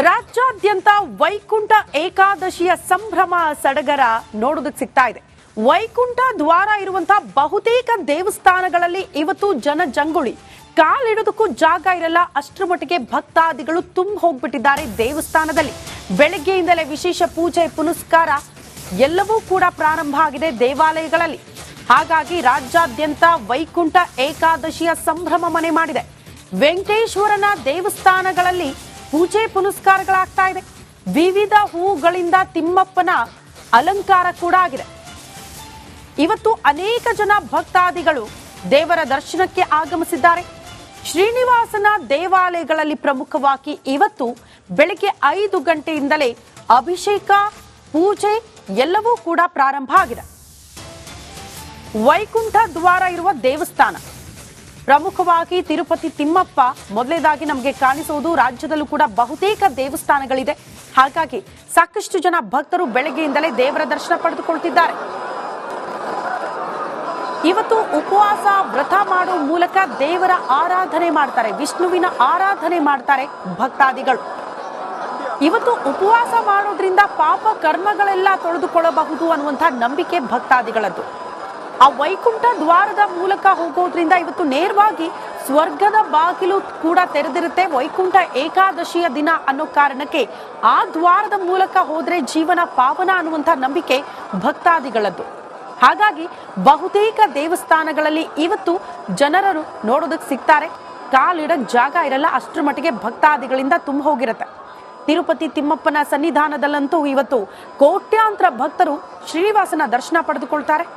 ರಾಜ್ಯಾದ್ಯಂತ ವೈಕುಂಠ ಏಕಾದಶಿಯ ಸಂಭ್ರಮ ಸಡಗರ ನೋಡೋದಕ್ಕೆ ಸಿಗ್ತಾ ಇದೆ. ವೈಕುಂಠ ದ್ವಾರ ಇರುವಂತಹ ಬಹುತೇಕ ದೇವಸ್ಥಾನಗಳಲ್ಲಿ ಇವತ್ತು ಜನಜಂಗುಳಿ, ಕಾಲಿಡೋದಕ್ಕೂ ಜಾಗ ಇರಲ್ಲ, ಅಷ್ಟರ ಮಟ್ಟಿಗೆ ಭಕ್ತಾದಿಗಳು ತುಂಬ ಹೋಗ್ಬಿಟ್ಟಿದ್ದಾರೆ ದೇವಸ್ಥಾನದಲ್ಲಿ. ಬೆಳಗ್ಗೆಯಿಂದಲೇ ವಿಶೇಷ ಪೂಜೆ ಪುನಸ್ಕಾರ ಎಲ್ಲವೂ ಕೂಡ ಪ್ರಾರಂಭ ಆಗಿದೆ ದೇವಾಲಯಗಳಲ್ಲಿ. ಹಾಗಾಗಿ ರಾಜ್ಯಾದ್ಯಂತ ವೈಕುಂಠ ಏಕಾದಶಿಯ ಸಂಭ್ರಮ ಮನೆ ಮಾಡಿದೆ. ವೆಂಕಟೇಶ್ವರನ ದೇವಸ್ಥಾನಗಳಲ್ಲಿ ಪೂಜೆ ಪುನಸ್ಕಾರಗಳಾಗ್ತಾ ಇದೆ. ವಿವಿಧ ಹೂಗಳಿಂದ ತಿಮ್ಮಪ್ಪನ ಅಲಂಕಾರ ಕೂಡ ಆಗಿದೆ. ಇವತ್ತು ಅನೇಕ ಜನ ಭಕ್ತಾದಿಗಳು ದೇವರ ದರ್ಶನಕ್ಕೆ ಆಗಮಿಸಿದ್ದಾರೆ. ಶ್ರೀನಿವಾಸನ ದೇವಾಲಯಗಳಲ್ಲಿ ಪ್ರಮುಖವಾಗಿ ಇವತ್ತು ಬೆಳಗ್ಗೆ 5 ಗಂಟೆಯಿಂದಲೇ ಅಭಿಷೇಕ ಪೂಜೆ ಎಲ್ಲವೂ ಕೂಡ ಪ್ರಾರಂಭ ಆಗಿದೆ. ವೈಕುಂಠ ದ್ವಾರ ಇರುವ ದೇವಸ್ಥಾನ ಪ್ರಮುಖವಾಗಿ ತಿರುಪತಿ ತಿಮ್ಮಪ್ಪ ಮೊದಲೇದಾಗಿ ನಮಗೆ ಕಾಣಿಸುವುದು. ರಾಜ್ಯದಲ್ಲೂ ಕೂಡ ಬಹುತೇಕ ದೇವಸ್ಥಾನಗಳಿದೆ. ಹಾಗಾಗಿ ಸಾಕಷ್ಟು ಜನ ಭಕ್ತರು ಬೆಳಗ್ಗೆಯಿಂದಲೇ ದೇವರ ದರ್ಶನ ಪಡೆದುಕೊಳ್ತಿದ್ದಾರೆ. ಇವತ್ತು ಉಪವಾಸ ವ್ರತ ಮಾಡುವ ಮೂಲಕ ದೇವರ ಆರಾಧನೆ ಮಾಡ್ತಾರೆ, ವಿಷ್ಣುವಿನ ಆರಾಧನೆ ಮಾಡ್ತಾರೆ ಭಕ್ತಾದಿಗಳು. ಇವತ್ತು ಉಪವಾಸ ಮಾಡೋದ್ರಿಂದ ಪಾಪ ಕರ್ಮಗಳೆಲ್ಲ ತೊಳೆದುಕೊಳ್ಳಬಹುದು ಅನ್ನುವಂತಹ ನಂಬಿಕೆ ಭಕ್ತಾದಿಗಳದ್ದು. ಆ ವೈಕುಂಠ ದ್ವಾರದ ಮೂಲಕ ಹೋಗೋದ್ರಿಂದ ಇವತ್ತು ನೇರವಾಗಿ ಸ್ವರ್ಗದ ಬಾಗಿಲು ಕೂಡ ತೆರೆದಿರುತ್ತೆ. ವೈಕುಂಠ ಏಕಾದಶಿಯ ದಿನ ಅನ್ನೋ ಕಾರಣಕ್ಕೆ ಆ ದ್ವಾರದ ಮೂಲಕ ಹೋದ್ರೆ ಜೀವನ ಪಾವನ ಅನ್ನುವಂಥ ನಂಬಿಕೆ ಭಕ್ತಾದಿಗಳದ್ದು. ಹಾಗಾಗಿ ಬಹುತೇಕ ದೇವಸ್ಥಾನಗಳಲ್ಲಿ ಇವತ್ತು ಜನರು ನೋಡೋದಕ್ಕೆ ಸಿಗ್ತಾರೆ. ಕಾಲಿಡಕ್ ಜಾಗ ಇರಲ್ಲ, ಅಷ್ಟರ ಮಟ್ಟಿಗೆ ಭಕ್ತಾದಿಗಳಿಂದ ತುಂಬ ಹೋಗಿರುತ್ತೆ. ತಿರುಪತಿ ತಿಮ್ಮಪ್ಪನ ಸನ್ನಿಧಾನದಲ್ಲಂತೂ ಇವತ್ತು ಕೋಟ್ಯಾಂತರ ಭಕ್ತರು ಶ್ರೀನಿವಾಸನ ದರ್ಶನ ಪಡೆದುಕೊಳ್ತಾರೆ.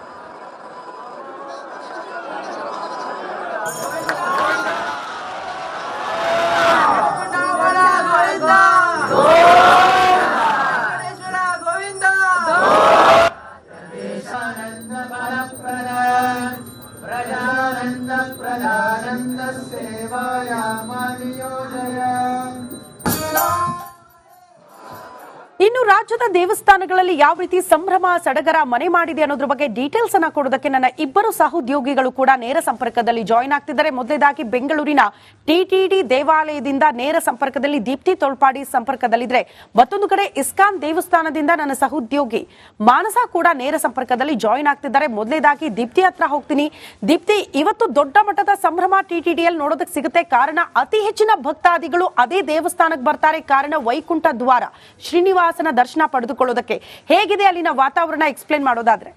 ಇನ್ನು ರಾಜ್ಯದ ದೇವಸ್ಥಾನಗಳಲ್ಲಿ ಯಾವ ರೀತಿ ಸಂಭ್ರಮ ಸಡಗರ ಮನೆ ಮಾಡಿದೆ ಅನ್ನೋದ್ರ ಬಗ್ಗೆ ಡೀಟೇಲ್ಸ್ ಅನ್ನ ಕೊಡೋದಕ್ಕೆ ನನ್ನ ಇಬ್ಬರು ಸಹೋದ್ಯೋಗಿಗಳು ಕೂಡ ನೇರ ಸಂಪರ್ಕದಲ್ಲಿ ಜಾಯಿನ್ ಆಗ್ತಿದ್ದಾರೆ. ಮೊದಲೇದಾಗಿ ಬೆಂಗಳೂರಿನ ಟಿಟಿಡಿ ದೇವಾಲಯದಿಂದ ನೇರ ಸಂಪರ್ಕದಲ್ಲಿ ದೀಪ್ತಿ ತೊಳ್ಪಾಡಿ ಸಂಪರ್ಕದಲ್ಲಿದ್ರೆ, ಮತ್ತೊಂದು ಕಡೆ ಇಸ್ಕಾನ್ ದೇವಸ್ಥಾನದಿಂದ ನನ್ನ ಸಹೋದ್ಯೋಗಿ ಮಾನಸ ಕೂಡ ನೇರ ಸಂಪರ್ಕದಲ್ಲಿ ಜಾಯಿನ್ ಆಗ್ತಿದ್ದಾರೆ. ಮೊದಲೇದಾಗಿ ದೀಪ್ತಿ ಹತ್ರ ಹೋಗ್ತೀನಿ. ದೀಪ್ತಿ, ಇವತ್ತು ದೊಡ್ಡ ಮಟ್ಟದ ಸಂಭ್ರಮ ಟಿಟಿಡಿಯಲ್ಲಿ ನೋಡೋದಕ್ಕೆ ಸಿಗುತ್ತೆ. ಕಾರಣ ಅತಿ ಹೆಚ್ಚಿನ ಭಕ್ತಾದಿಗಳು ಅದೇ ದೇವಸ್ಥಾನಕ್ಕೆ ಬರ್ತಾರೆ. ಕಾರಣ ವೈಕುಂಠ ದ್ವಾರ, ಶ್ರೀನಿವಾಸ ದರ್ಶನ ಪಡೆದುಕೊಳ್ಳೋದಕ್ಕೆ ಹೇಗಿದೆ ಅಲ್ಲಿನ ವಾತಾವರಣ ಎಕ್ಸ್ಪ್ಲೇನ್ ಮಾಡೋದಾದ್ರೆ?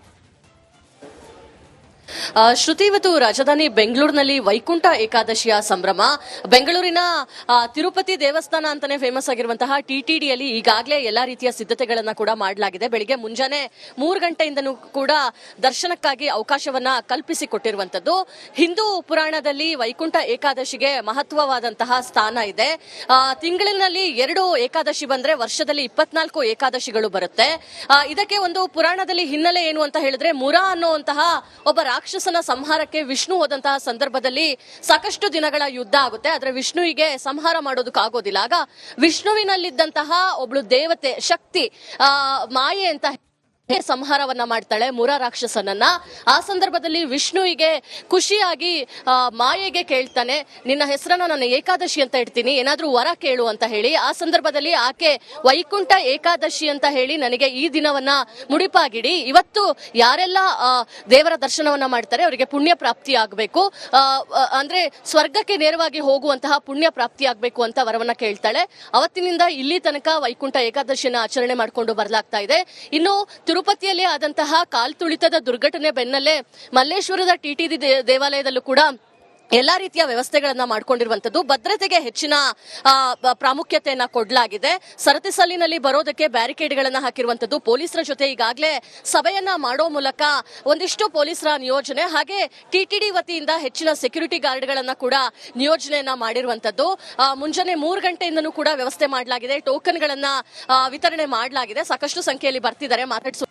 ಶ್ರುತಿ, ಇವತ್ತು ರಾಜಧಾನಿ ಬೆಂಗಳೂರಿನಲ್ಲಿ ವೈಕುಂಠ ಏಕಾದಶಿಯ ಸಂಭ್ರಮ. ಬೆಂಗಳೂರಿನ ತಿರುಪತಿ ದೇವಸ್ಥಾನ ಅಂತಾನೆ ಫೇಮಸ್ ಆಗಿರುವಂತಹ ಟಿಟಿಡಿಯಲ್ಲಿ ಈಗಾಗಲೇ ಎಲ್ಲಾ ರೀತಿಯ ಸಿದ್ಧತೆಗಳನ್ನ ಕೂಡ ಮಾಡಲಾಗಿದೆ. ಬೆಳಿಗ್ಗೆ ಮುಂಜಾನೆ 3 ಗಂಟೆಯಿಂದನೂ ಕೂಡ ದರ್ಶನಕ್ಕಾಗಿ ಅವಕಾಶವನ್ನ ಕಲ್ಪಿಸಿಕೊಟ್ಟಿರುವಂತದ್ದು. ಹಿಂದೂ ಪುರಾಣದಲ್ಲಿ ವೈಕುಂಠ ಏಕಾದಶಿಗೆ ಮಹತ್ವವಾದಂತಹ ಸ್ಥಾನ ಇದೆ. ತಿಂಗಳಿನಲ್ಲಿ 2 ಏಕಾದಶಿ ಬಂದ್ರೆ ವರ್ಷದಲ್ಲಿ 24 ಏಕಾದಶಿಗಳು ಬರುತ್ತೆ. ಇದಕ್ಕೆ ಒಂದು ಪುರಾಣದಲ್ಲಿ ಹಿನ್ನೆಲೆ ಏನು ಅಂತ ಹೇಳಿದ್ರೆ, ಮುರಾ ಅನ್ನುವಂತಹ ಒಬ್ಬ ರಾಕ್ಷಸನ ಸಂಹಾರಕ್ಕೆ ವಿಷ್ಣು ಹೋದಂತಹ ಸಂದರ್ಭದಲ್ಲಿ ಸಾಕಷ್ಟು ದಿನಗಳ ಯುದ್ಧ ಆಗುತ್ತೆ. ಆದ್ರೆ ವಿಷ್ಣುವಿಗೆ ಸಂಹಾರ ಮಾಡೋದಕ್ಕಾಗೋದಿಲ್ಲ. ಆಗ ವಿಷ್ಣುವಿನಲ್ಲಿದ್ದಂತಹ ಒಬ್ಳು ದೇವತೆ ಶಕ್ತಿ ಮಾಯೆ ಅಂತ ಸಂಹಾರವನ್ನ ಮಾಡ್ತಾಳೆ ಮುರಾ ರಾಕ್ಷಸನನ್ನ. ಆ ಸಂದರ್ಭದಲ್ಲಿ ವಿಷ್ಣುವಿಗೆ ಖುಷಿಯಾಗಿ ಮಾಯೆಗೆ ಕೇಳ್ತಾನೆ, ನಿನ್ನ ಹೆಸರನ್ನ ನಾನು ಏಕಾದಶಿ ಅಂತ ಇಡ್ತೀನಿ, ಏನಾದ್ರೂ ವರ ಕೇಳು ಅಂತ ಹೇಳಿ. ಆ ಸಂದರ್ಭದಲ್ಲಿ ಆಕೆ ವೈಕುಂಠ ಏಕಾದಶಿ ಅಂತ ಹೇಳಿ ನನಗೆ ಈ ದಿನವನ್ನ ಮುಡಿಪಾಗಿಡಿ, ಇವತ್ತು ಯಾರೆಲ್ಲ ದೇವರ ದರ್ಶನವನ್ನ ಮಾಡ್ತಾರೆ ಅವರಿಗೆ ಪುಣ್ಯ ಪ್ರಾಪ್ತಿ ಆಗ್ಬೇಕು, ಅಂದ್ರೆ ಸ್ವರ್ಗಕ್ಕೆ ನೇರವಾಗಿ ಹೋಗುವಂತಹ ಪುಣ್ಯ ಪ್ರಾಪ್ತಿ ಆಗ್ಬೇಕು ಅಂತ ವರವನ್ನ ಕೇಳ್ತಾಳೆ. ಅವತ್ತಿನಿಂದ ಇಲ್ಲಿ ತನಕ ವೈಕುಂಠ ಏಕಾದಶಿಯನ್ನ ಆಚರಣೆ ಮಾಡಿಕೊಂಡು ಬರಲಾಗ್ತಾ ಇದೆ. ಇನ್ನು ತಿರುಪತಿಯಲ್ಲಿ ಆದಂತಹ ಕಾಲ್ತುಳಿತದ ದುರ್ಘಟನೆ ಬೆನ್ನಲ್ಲೇ ಮಲ್ಲೇಶ್ವರದ ಟಿಟಿಡಿ ದೇವಾಲಯದಲ್ಲೂ ಕೂಡ ಎಲ್ಲಾ ರೀತಿಯ ವ್ಯವಸ್ಥೆಗಳನ್ನ ಮಾಡ್ಕೊಂಡಿರುವಂತದ್ದು. ಭದ್ರತೆಗೆ ಹೆಚ್ಚಿನ ಪ್ರಾಮುಖ್ಯತೆಯನ್ನ ಕೊಡಲಾಗಿದೆ. ಸರತಿ ಸಾಲಿನಲ್ಲಿ ಬರೋದಕ್ಕೆ ಬ್ಯಾರಿಕೇಡ್ಗಳನ್ನ ಹಾಕಿರುವಂತದ್ದು. ಪೊಲೀಸರ ಜೊತೆ ಈಗಾಗಲೇ ಸಭೆಯನ್ನ ಮಾಡೋ ಮೂಲಕ ಒಂದಿಷ್ಟು ಪೊಲೀಸರ ನಿಯೋಜನೆ, ಹಾಗೆ ಟಿಟಿಡಿ ವತಿಯಿಂದ ಹೆಚ್ಚಿನ ಸೆಕ್ಯೂರಿಟಿ ಗಾರ್ಡ್ಗಳನ್ನ ಕೂಡ ನಿಯೋಜನೆಯನ್ನ ಮಾಡಿರುವಂತದ್ದು. ಮುಂಜಾನೆ 3 ಗಂಟೆಯಿಂದನೂ ಕೂಡ ವ್ಯವಸ್ಥೆ ಮಾಡಲಾಗಿದೆ. ಟೋಕನ್ಗಳನ್ನ ವಿತರಣೆ ಮಾಡಲಾಗಿದೆ. ಸಾಕಷ್ಟು ಸಂಖ್ಯೆಯಲ್ಲಿ ಬರ್ತಿದ್ದಾರೆ. ಮಾತಾಡಿಸುವ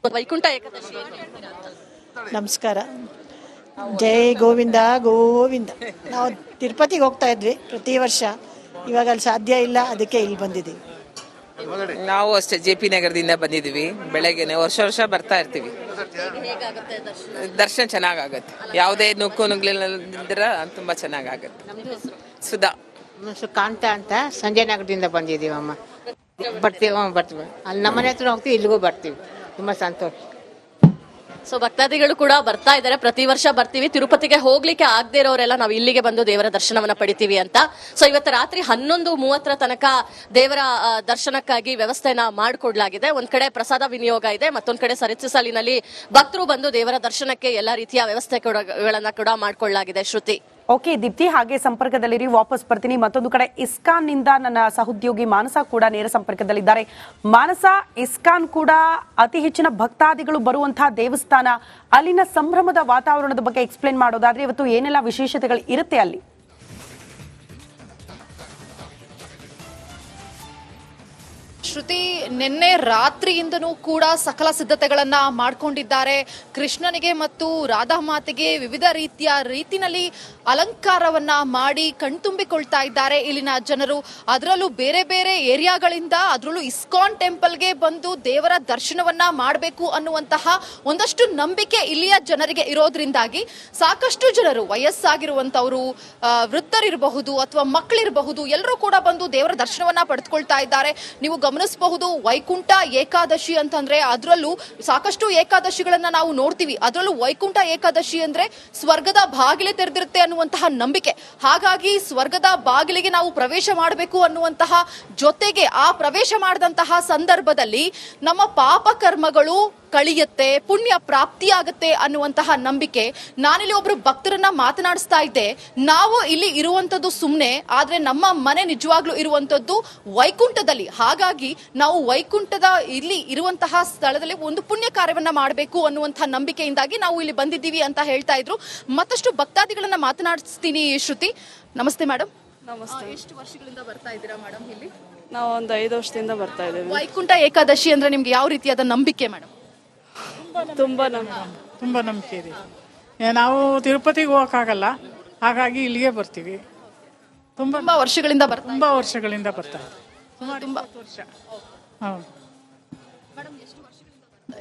ವೈಕುಂಠ ಏಕಾದಶಿ. ನಮಸ್ಕಾರ. ಜೈ ಗೋವಿಂದ ಗೋವಿಂದ. ನಾವು ತಿರುಪತಿಗೆ ಹೋಗ್ತಾ ಇದ್ವಿ ಪ್ರತಿ ವರ್ಷ, ಇವಾಗ ಅಲ್ಲಿ ಸಾಧ್ಯ ಇಲ್ಲ, ಅದಕ್ಕೆ ಇಲ್ಲಿ ಬಂದಿದ್ದೀವಿ. ನಾವು ಅಷ್ಟೇ JP ನಗರದಿಂದ ಬಂದಿದ್ದೀವಿ. ಬೆಳಗ್ಗೆನೆ ವರ್ಷ ಬರ್ತಾ ಇರ್ತೀವಿ. ದರ್ಶನ ಚೆನ್ನಾಗಾಗತ್ತೆ, ಯಾವುದೇ ನುಗ್ಲಿಲ್ಲದಿರ ತುಂಬಾ ಚೆನ್ನಾಗಾಗತ್ತೆ. ಸುಧಾ ಹೆಸರು ಕಾಂತ ಅಂತ ಸಂಜಯ್ ನಗರದಿಂದ ಬಂದಿದ್ದೀವಮ್ಮ. ಬರ್ತೀವಿ ಬರ್ತೀವಿ. ಅಲ್ಲಿ ನಮ್ಮನೆ ಹತ್ರ ಹೋಗ್ತೀವಿ, ಇಲ್ಲಿಗೂ ಬರ್ತೀವಿ. ತುಂಬ ಸಂತೋಷ. ಸೊ ಭಕ್ತಾದಿಗಳು ಕೂಡ ಬರ್ತಾ ಇದ್ದಾರೆ. ಪ್ರತಿ ವರ್ಷ ಬರ್ತೀವಿ. ತಿರುಪತಿಗೆ ಹೋಗ್ಲಿಕ್ಕೆ ಆಗದೆ ಇರೋರೆಲ್ಲ ನಾವು ಇಲ್ಲಿಗೆ ಬಂದು ದೇವರ ದರ್ಶನವನ್ನ ಪಡಿತೀವಿ ಅಂತ. ಸೊ ಇವತ್ತು ರಾತ್ರಿ 11:30 ತನಕ ದೇವರ ದರ್ಶನಕ್ಕಾಗಿ ವ್ಯವಸ್ಥೆನ ಮಾಡಿಕೊಡ್ಲಾಗಿದೆ. ಒಂದ್ ಕಡೆ ಪ್ರಸಾದ ವಿನಿಯೋಗ ಇದೆ, ಮತ್ತೊಂದ್ ಕಡೆ ಸರತಿ ಸಾಲಿನಲ್ಲಿ ಭಕ್ತರು ಬಂದು ದೇವರ ದರ್ಶನಕ್ಕೆ ಎಲ್ಲಾ ರೀತಿಯ ವ್ಯವಸ್ಥೆಗಳನ್ನ ಕೂಡ ಮಾಡಿಕೊಳ್ಳಲಾಗಿದೆ. ಶ್ರುತಿ. ಓಕೆ ದೀಪ್ತಿ, ಹಾಗೆ ಸಂಪರ್ಕದಲ್ಲಿರಿ, ವಾಪಸ್ ಬರ್ತೀನಿ. ಮತ್ತೊಂದು ಕಡೆ ಇಸ್ಕಾನ್ ನಿಂದ ನನ್ನ ಸಹೋದ್ಯೋಗಿ ಮಾನಸ ಕೂಡ ನೇರ ಸಂಪರ್ಕದಲ್ಲಿದ್ದಾರೆ. ಮಾನಸ, ಇಸ್ಕಾನ್ ಕೂಡ ಅತಿ ಹೆಚ್ಚಿನ ಭಕ್ತಾದಿಗಳು ಬರುವಂತಹ ದೇವಸ್ಥಾನ, ಅಲ್ಲಿನ ಸಂಭ್ರಮದ ವಾತಾವರಣದ ಬಗ್ಗೆ ಎಕ್ಸ್ಪ್ಲೇನ್ ಮಾಡೋದಾದ್ರೆ ಇವತ್ತು ಏನೆಲ್ಲ ವಿಶೇಷತೆಗಳು ಇರುತ್ತೆ ಅಲ್ಲಿ? ಶ್ರುತಿ, ನಿನ್ನೆ ರಾತ್ರಿಯಿಂದನೂ ಕೂಡ ಸಕಲ ಸಿದ್ಧತೆಗಳನ್ನ ಮಾಡ್ಕೊಂಡಿದ್ದಾರೆ. ಕೃಷ್ಣನಿಗೆ ಮತ್ತು ರಾಧಾಮಾತೆಗೆ ವಿವಿಧ ರೀತಿನಲ್ಲಿ ಅಲಂಕಾರವನ್ನ ಮಾಡಿ ಕಣ್ತುಂಬಿಕೊಳ್ತಾ ಇದ್ದಾರೆ ಇಲ್ಲಿನ ಜನರು. ಅದರಲ್ಲೂ ಬೇರೆ ಬೇರೆ ಏರಿಯಾಗಳಿಂದ, ಅದರಲ್ಲೂ ಇಸ್ಕಾನ್ ಟೆಂಪಲ್ಗೆ ಬಂದು ದೇವರ ದರ್ಶನವನ್ನ ಮಾಡಬೇಕು ಅನ್ನುವಂತಹ ಒಂದಷ್ಟು ನಂಬಿಕೆ ಇಲ್ಲಿಯ ಜನರಿಗೆ ಇರೋದ್ರಿಂದಾಗಿ ಸಾಕಷ್ಟು ಜನರು, ವಯಸ್ಸಾಗಿರುವಂತವರು, ವೃದ್ಧರಿರಬಹುದು ಅಥವಾ ಮಕ್ಕಳಿರಬಹುದು, ಎಲ್ಲರೂ ಕೂಡ ಬಂದು ದೇವರ ದರ್ಶನವನ್ನ ಪಡೆದುಕೊಳ್ತಾ ಇದ್ದಾರೆ. ನೀವು ಗಮನಿಸಬಹುದು, ವೈಕುಂಠ ಏಕಾದಶಿ ಅಂತಂದ್ರೆ ಅದರಲ್ಲೂ ಸಾಕಷ್ಟು ಏಕಾದಶಿಗಳನ್ನ ನಾವು ನೋಡ್ತೀವಿ. ಅದರಲ್ಲೂ ವೈಕುಂಠ ಏಕಾದಶಿ ಅಂದ್ರೆ ಸ್ವರ್ಗದ ಬಾಗಿಲೆ ತೆರೆದಿರುತ್ತೆ ಅನ್ನುವಂತಹ ನಂಬಿಕೆ. ಹಾಗಾಗಿ ಸ್ವರ್ಗದ ಬಾಗಿಲಿಗೆ ನಾವು ಪ್ರವೇಶ ಮಾಡಬೇಕು ಅನ್ನುವಂತಹ ಜೊತೆಗೆ ಆ ಪ್ರವೇಶ ಮಾಡಿದಂತಹ ಸಂದರ್ಭದಲ್ಲಿ ನಮ್ಮ ಪಾಪ ಕರ್ಮಗಳು ಕಳಿಯುತ್ತೆ, ಪುಣ್ಯ ಪ್ರಾಪ್ತಿಯಾಗತ್ತೆ ಅನ್ನುವಂತಹ ನಂಬಿಕೆ. ನಾನಿಲ್ಲಿ ಒಬ್ರು ಭಕ್ತರನ್ನ ಮಾತನಾಡಿಸ್ತಾ ಇದ್ದೆ. ನಾವು ಇಲ್ಲಿ ಇರುವಂತದ್ದು ಸುಮ್ಮನೆ, ಆದ್ರೆ ನಮ್ಮ ಮನೆ ನಿಜವಾಗ್ಲೂ ಇರುವಂತದ್ದು ವೈಕುಂಠದಲ್ಲಿ. ಹಾಗಾಗಿ ನಾವು ವೈಕುಂಠದ ಇಲ್ಲಿ ಇರುವಂತಹ ಸ್ಥಳದಲ್ಲಿ ಒಂದು ಪುಣ್ಯ ಕಾರ್ಯವನ್ನ ಮಾಡಬೇಕು ಅನ್ನುವಂತಹ ನಂಬಿಕೆಯಿಂದಾಗಿ ನಾವು ಇಲ್ಲಿ ಬಂದಿದ್ದೀವಿ ಅಂತ ಹೇಳ್ತಾ ಇದ್ರು. ಮತ್ತಷ್ಟು ಭಕ್ತಾದಿಗಳನ್ನ ಮಾತನಾಡಿಸ್ತೀನಿ. ಶ್ರುತಿ, ನಮಸ್ತೆ ಮೇಡಮ್. ನಮಸ್ತೆ. ಎಷ್ಟು ವರ್ಷಗಳಿಂದ ಬರ್ತಾ ಇದ್ದೀರಾ ಮೇಡಮ್ ಇಲ್ಲಿ? ನಾವು ಒಂದು 5 ವರ್ಷದಿಂದ ಬರ್ತಾ ಇದ್ದೇವೆ. ವೈಕುಂಠ ಏಕಾದಶಿ ಅಂದ್ರೆ ನಿಮ್ಗೆ ಯಾವ ರೀತಿಯಾದ ನಂಬಿಕೆ ಮೇಡಮ್? ತುಂಬ ನಂಬಿಕೆ ಇದೆ. ನಾವು ತಿರುಪತಿಗೆ ಹೋಗೋಕ್ಕಾಗಲ್ಲ, ಹಾಗಾಗಿ ಇಲ್ಲಿಗೆ ಬರ್ತೀವಿ. ತುಂಬಾ ವರ್ಷಗಳಿಂದ ತುಂಬ ವರ್ಷಗಳಿಂದ ಬರ್ತಾ ಇದ್ದೀವಿ. ತುಂಬಾ ವರ್ಷ. ಹೌದು.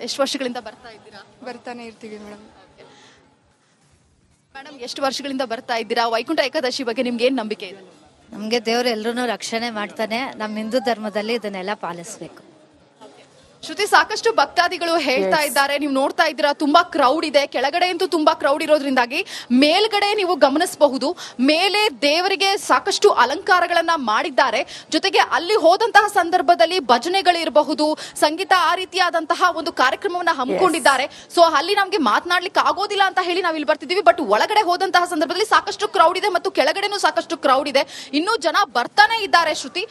ಎಷ್ಟು ವರ್ಷಗಳಿಂದ ಬರ್ತಾ ಇದ್ದೀರಾ? ಬರ್ತಾನೆ ಇರ್ತೀವಿ ಮೇಡಮ್. ಮೇಡಮ್, ಎಷ್ಟು ವರ್ಷಗಳಿಂದ ಬರ್ತಾ ಇದ್ದೀರಾ? ವೈಕುಂಠ ಏಕಾದಶಿ ಬಗ್ಗೆ ನಿಮ್ಗೆ ಏನ್ ನಂಬಿಕೆ ಇದೆ? ನಮಗೆ ದೇವರು ಎಲ್ಲರೂ ರಕ್ಷಣೆ ಮಾಡ್ತಾನೆ. ನಮ್ಮ ಹಿಂದೂ ಧರ್ಮದಲ್ಲಿ ಇದನ್ನೆಲ್ಲ ಪಾಲಿಸ್ಬೇಕು. ಶ್ರುತಿ, ಸಾಕಷ್ಟು ಭಕ್ತಾದಿಗಳು ಹೇಳ್ತಾ ಇದ್ದಾರೆ. ನೀವು ನೋಡ್ತಾ ಇದ್ದೀರಾ, ತುಂಬಾ ಕ್ರೌಡ್ ಇದೆ. ಕೆಳಗಡೆ ಅಂತೂ ತುಂಬಾ ಕ್ರೌಡ್ ಇರೋದ್ರಿಂದಾಗಿ ಮೇಲ್ಗಡೆ ನೀವು ಗಮನಿಸಬಹುದು, ಮೇಲೆ ದೇವರಿಗೆ ಸಾಕಷ್ಟು ಅಲಂಕಾರಗಳನ್ನ ಮಾಡಿದ್ದಾರೆ. ಜೊತೆಗೆ ಅಲ್ಲಿ ಹೋದಂತಹ ಸಂದರ್ಭದಲ್ಲಿ ಭಜನೆಗಳಿರಬಹುದು, ಸಂಗೀತ, ಆ ರೀತಿಯಾದಂತಹ ಒಂದು ಕಾರ್ಯಕ್ರಮವನ್ನ ಹಮ್ಮಿಕೊಂಡಿದ್ದಾರೆ. ಸೊ ಅಲ್ಲಿ ನಮ್ಗೆ ಮಾತನಾಡ್ಲಿಕ್ಕೆ ಆಗೋದಿಲ್ಲ ಅಂತ ಹೇಳಿ ನಾವು ಇಲ್ಲಿ ಬರ್ತಿದೀವಿ. ಬಟ್ ಒಳಗಡೆ ಹೋದಂತಹ ಸಂದರ್ಭದಲ್ಲಿ ಸಾಕಷ್ಟು ಕ್ರೌಡ್ ಇದೆ ಮತ್ತು ಕೆಳಗಡೆನೂ ಸಾಕಷ್ಟು ಕ್ರೌಡ್ ಇದೆ. ಇನ್ನೂ ಜನ ಬರ್ತಾನೆ ಇದ್ದಾರೆ. ಶ್ರುತಿ,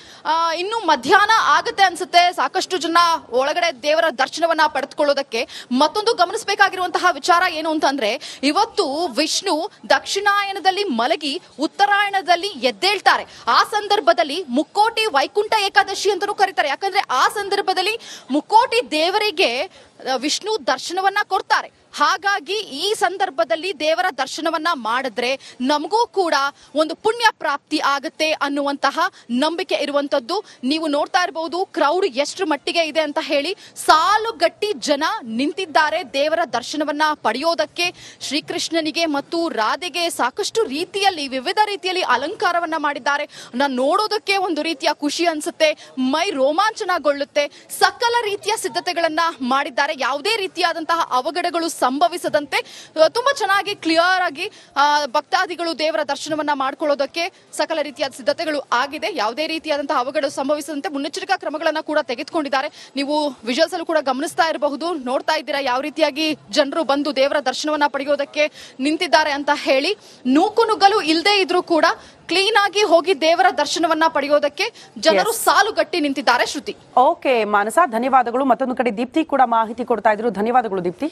ಇನ್ನು ಮಧ್ಯಾಹ್ನ ಆಗತ್ತೆ ಅನ್ಸುತ್ತೆ ಸಾಕಷ್ಟು ಜನ ಒಳಗಡೆ ದೇವರ ದರ್ಶನವನ್ನ ಪಡೆದುಕೊಳ್ಳೋದಕ್ಕೆ. ಮತ್ತೊಂದು ಗಮನಿಸಬೇಕಾಗಿರುವಂತಹ ವಿಚಾರ ಏನು ಅಂತಂದ್ರೆ, ಇವತ್ತು ವಿಷ್ಣು ದಕ್ಷಿಣಾಯನದಲ್ಲಿ ಮಲಗಿ ಉತ್ತರಾಯಣದಲ್ಲಿ ಎದ್ದೇಳ್ತಾರೆ. ಆ ಸಂದರ್ಭದಲ್ಲಿ ಮುಕ್ಕೋಟಿ ವೈಕುಂಠ ಏಕಾದಶಿ ಅಂತಲೂ ಕರೀತಾರೆ. ಯಾಕಂದ್ರೆ ಆ ಸಂದರ್ಭದಲ್ಲಿ ಮುಕ್ಕೋಟಿ ದೇವರಿಗೆ ವಿಷ್ಣು ದರ್ಶನವನ್ನ ಕೊಡ್ತಾರೆ. ಹಾಗಾಗಿ ಈ ಸಂದರ್ಭದಲ್ಲಿ ದೇವರ ದರ್ಶನವನ್ನ ಮಾಡಿದ್ರೆ ನಮಗೂ ಕೂಡ ಒಂದು ಪುಣ್ಯ ಪ್ರಾಪ್ತಿ ಆಗತ್ತೆ ಅನ್ನುವಂತಹ ನಂಬಿಕೆ ಇರುವಂತದ್ದು. ನೀವು ನೋಡ್ತಾ ಇರಬಹುದು ಕ್ರೌಡ್ ಎಷ್ಟು ಮಟ್ಟಿಗೆ ಇದೆ ಅಂತ ಹೇಳಿ. ಸಾಲುಗಟ್ಟಿ ಜನ ನಿಂತಿದ್ದಾರೆ ದೇವರ ದರ್ಶನವನ್ನ ಪಡೆಯೋದಕ್ಕೆ. ಶ್ರೀಕೃಷ್ಣನಿಗೆ ಮತ್ತು ರಾಧೆಗೆ ಸಾಕಷ್ಟು ರೀತಿಯಲ್ಲಿ, ವಿವಿಧ ರೀತಿಯಲ್ಲಿ ಅಲಂಕಾರವನ್ನ ಮಾಡಿದ್ದಾರೆ. ನಾನು ನೋಡೋದಕ್ಕೆ ಒಂದು ರೀತಿಯ ಖುಷಿ ಅನ್ಸುತ್ತೆ, ಮೈ ರೋಮಾಂಚನಗೊಳ್ಳುತ್ತೆ. ಸಕಲ ರೀತಿಯ ಸಿದ್ಧತೆಗಳನ್ನ ಮಾಡಿದ್ದಾರೆ. ಯಾವುದೇ ರೀತಿಯಾದಂತಹ ಅವಘಡಗಳು ಸಂಭವಿಸದಂತೆ ತುಂಬಾ ಚೆನ್ನಾಗಿ ಕ್ಲಿಯರ್ ಆಗಿ ಭಕ್ತಾದಿಗಳು ದೇವರ ದರ್ಶನವನ್ನ ಮಾಡ್ಕೊಳ್ಳೋದಕ್ಕೆ ಸಕಲ ರೀತಿಯಾದ ಸಿದ್ಧತೆಗಳು ಆಗಿದೆ. ಯಾವುದೇ ರೀತಿಯಾದಂತಹ ಅವಘಡ ಸಂಭವಿಸದಂತೆ ಮುನ್ನೆಚ್ಚರಿಕಾ ಕ್ರಮಗಳನ್ನ ಕೂಡ ತೆಗೆದುಕೊಂಡಿದ್ದಾರೆ. ನೀವು ವಿಜುವಲ್ಸ್ ಅಲ್ಲೂ ಕೂಡ ಗಮನಿಸ್ತಾ ಇರಬಹುದು, ನೋಡ್ತಾ ಇದ್ದೀರಾ ಯಾವ ರೀತಿಯಾಗಿ ಜನರು ಬಂದು ದೇವರ ದರ್ಶನವನ್ನ ಪಡೆಯೋದಕ್ಕೆ ನಿಂತಿದ್ದಾರೆ ಅಂತ ಹೇಳಿ. ನೂಕು ನುಗ್ಗಲು ಇಲ್ಲದೆ ಇದ್ರೂ ಕೂಡ ಕ್ಲೀನ್ ಆಗಿ ಹೋಗಿ ದೇವರ ದರ್ಶನವನ್ನ ಪಡೆಯೋದಕ್ಕೆ ಜನರು ಸಾಲುಗಟ್ಟಿ ನಿಂತಿದ್ದಾರೆ. ಶ್ರುತಿ. ಓಕೆ ಮಾನಸ, ಧನ್ಯವಾದಗಳು. ಮತ್ತೊಂದು ಕಡೆ ದೀಪ್ತಿ ಕೂಡ ಮಾಹಿತಿ ಕೊಡ್ತಾ ಇದ್ರು. ಧನ್ಯವಾದಗಳು ದೀಪ್ತಿ.